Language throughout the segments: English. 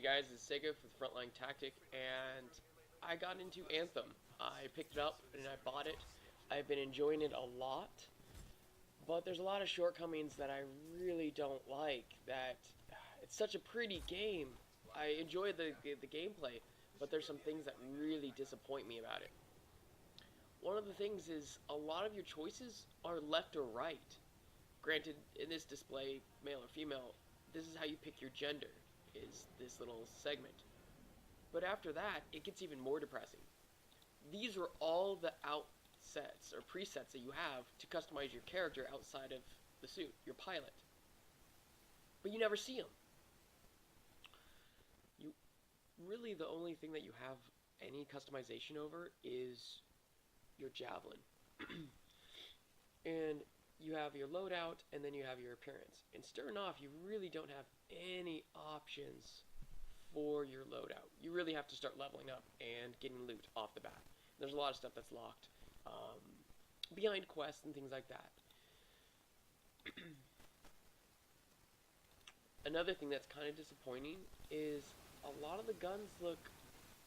Hey guys, it's Segef with Frontlinetactic, and I got into Anthem. I picked it up and I bought it. I've been enjoying it a lot, but there's a lot of shortcomings that I really don't like. That it's such a pretty game. I enjoy the gameplay, but there's some things that really disappoint me about it. One of the things is a lot of your choices are left or right. Granted, in this display, male or female, this is how you pick your gender, is this little segment. But after that, it gets even more depressing. These are all the outsets or presets that you have to customize your character outside of the suit, your pilot. But you never see them. You really, the only thing that you have any customization over is your javelin. And you have your loadout, and then you have your appearance. And starting off, you really don't have any options for your loadout. You really have to start leveling up and getting loot off the bat. There's a lot of stuff that's locked behind quests and things like that. Another thing that's kind of disappointing is a lot of the guns look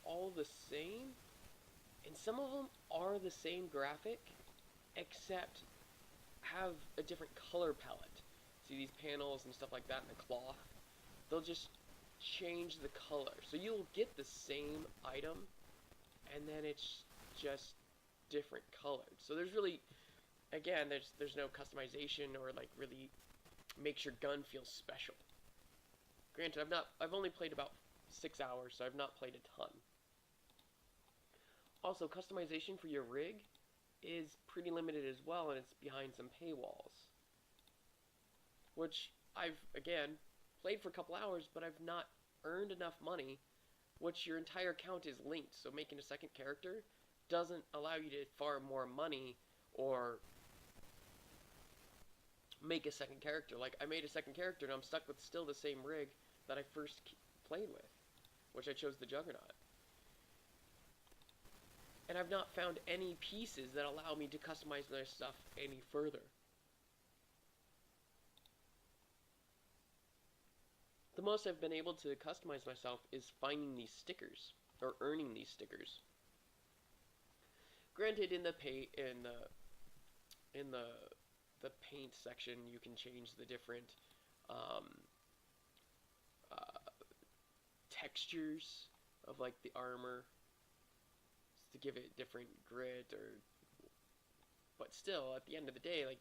all the same, and some of them are the same graphic, except have a different color palette. See these panels and stuff like that in the cloth? They'll just change the color. So you'll get the same item, and then it's just different colored. So there's really, again, there's no customization or like really makes your gun feel special. Granted, I've only played about 6 hours, so I've not played a ton. Also, customization for your rig is pretty limited as well, and it's behind some paywalls. Which I've, again, played for a couple hours, but I've not earned enough money, which your entire account is linked, so making a second character doesn't allow you to farm more money or make a second character. Like, I made a second character, and I'm stuck with still the same rig that I first played with, which I chose the Juggernaut. And I've not found any pieces that allow me to customize their stuff any further. The most I've been able to customize myself is finding these stickers, or earning these stickers. Granted, in the paint section, you can change the different textures of like the armor to give it different grit, but still, at the end of the day, like,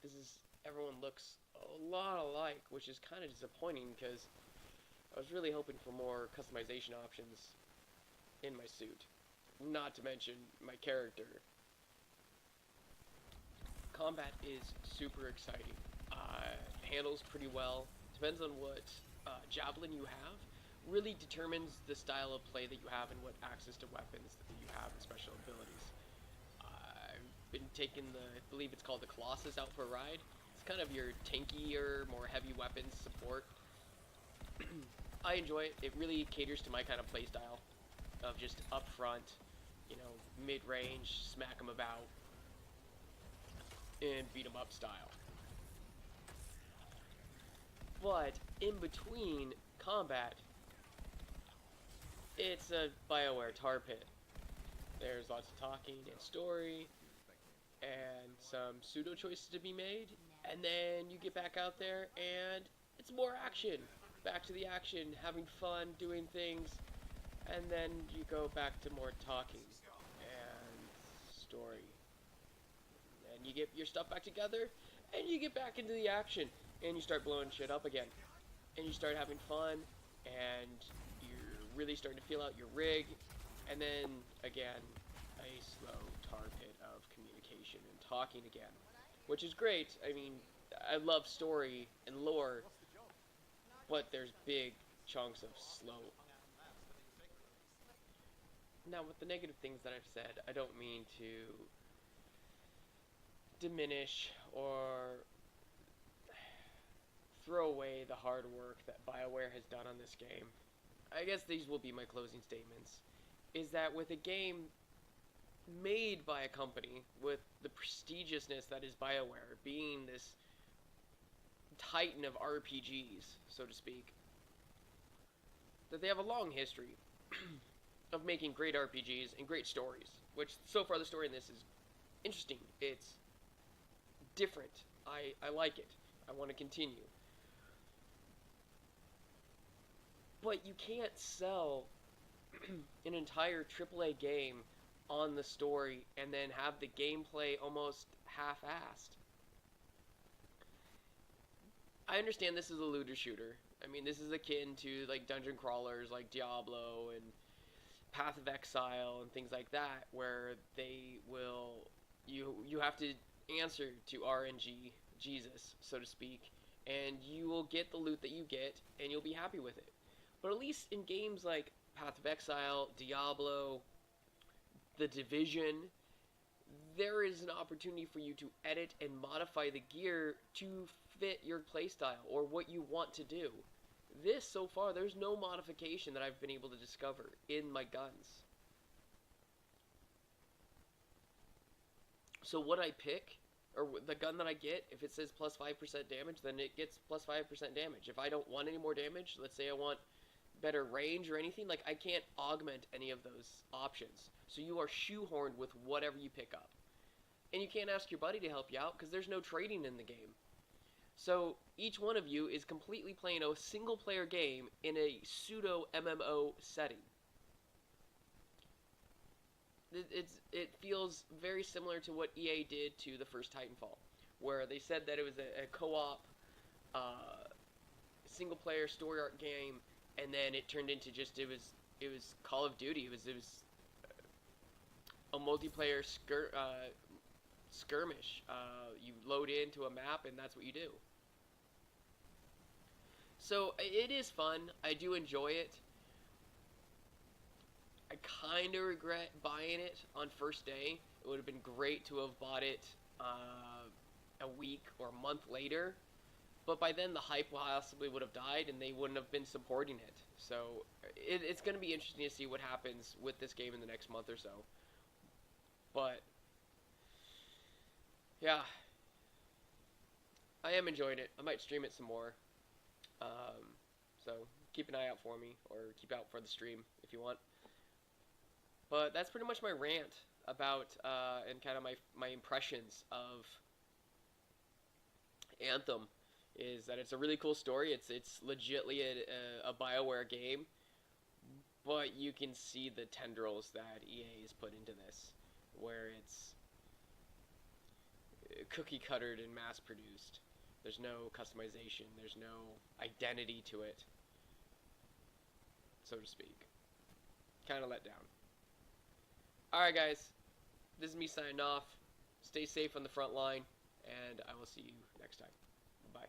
everyone looks a lot alike, which is kind of disappointing because I was really hoping for more customization options in my suit, not to mention my character. Combat is super exciting. Handles pretty well. Depends on what javelin you have. Really determines the style of play that you have and what access to weapons that you have and special abilities. I've been taking I believe it's called the Colossus, out for a ride. It's kind of your tankier, more heavy weapons support. I enjoy it. It really caters to my kind of play style of just up front, mid-range, smack them about, and beat them up style. But in between combat, it's a Bioware tar pit. There's lots of talking and story, and some pseudo choices to be made, and then you get back out there, and it's more action. Back to the action, having fun, doing things, and then you go back to more talking and story. And you get your stuff back together, and you get back into the action, and you start blowing shit up again. And you start having fun, and you're really starting to feel out your rig, and then, again, a slow tar pit of communication and talking again. Which is great. I mean, I love story and lore, but there's big chunks of slow. Now, with the negative things that I've said, I don't mean to diminish or throw away the hard work that Bioware has done on this game. I guess these will be my closing statements. Is that with a game made by a company with the prestigiousness that is Bioware, being this titan of RPGs, so to speak, that they have a long history of making great RPGs and great stories, which so far the story in this is interesting. It's different. I like it. I want to continue. But you can't sell an entire AAA game on the story and then have the gameplay almost half-assed. I understand this is a looter shooter. I mean, this is akin to like dungeon crawlers like Diablo and Path of Exile and things like that, where they will you have to answer to RNG Jesus, so to speak, and you will get the loot that you get and you'll be happy with it. But at least in games like Path of Exile, Diablo, The Division, there is an opportunity for you to edit and modify the gear to fit your playstyle or what you want to do. This, so far, there's no modification that I've been able to discover in my guns. So what I pick, or the gun that I get, if it says plus 5% damage, then it gets plus 5% damage. If I don't want any more damage, let's say I want better range or anything, like I can't augment any of those options. So you are shoehorned with whatever you pick up. And you can't ask your buddy to help you out because there's no trading in the game. So each one of you is completely playing a single player game in a pseudo MMO setting. It feels very similar to what EA did to the first Titanfall, where they said that it was a co-op single player story arc game, and then it turned into just it was Call of Duty. It was a multiplayer skirmish. You load into a map and that's what you do. So it is fun. I do enjoy it. I kind of regret buying it on first day. It would have been great to have bought it a week or a month later. But by then the hype possibly would have died and they wouldn't have been supporting it. So it's going to be interesting to see what happens with this game in the next month or so. But yeah, I am enjoying it. I might stream it some more. So keep an eye out for me, or keep out for the stream if you want. But that's pretty much my rant about and kind of my impressions of Anthem. Is that it's a really cool story. It's legitly a Bioware game, but you can see the tendrils that EA has put into this, where it's cookie cuttered and mass produced. There's no customization. There's no identity to it, so to speak. Kind of let down. Alright guys, this is me signing off. Stay safe on the front line, and I will see you next time. Bye.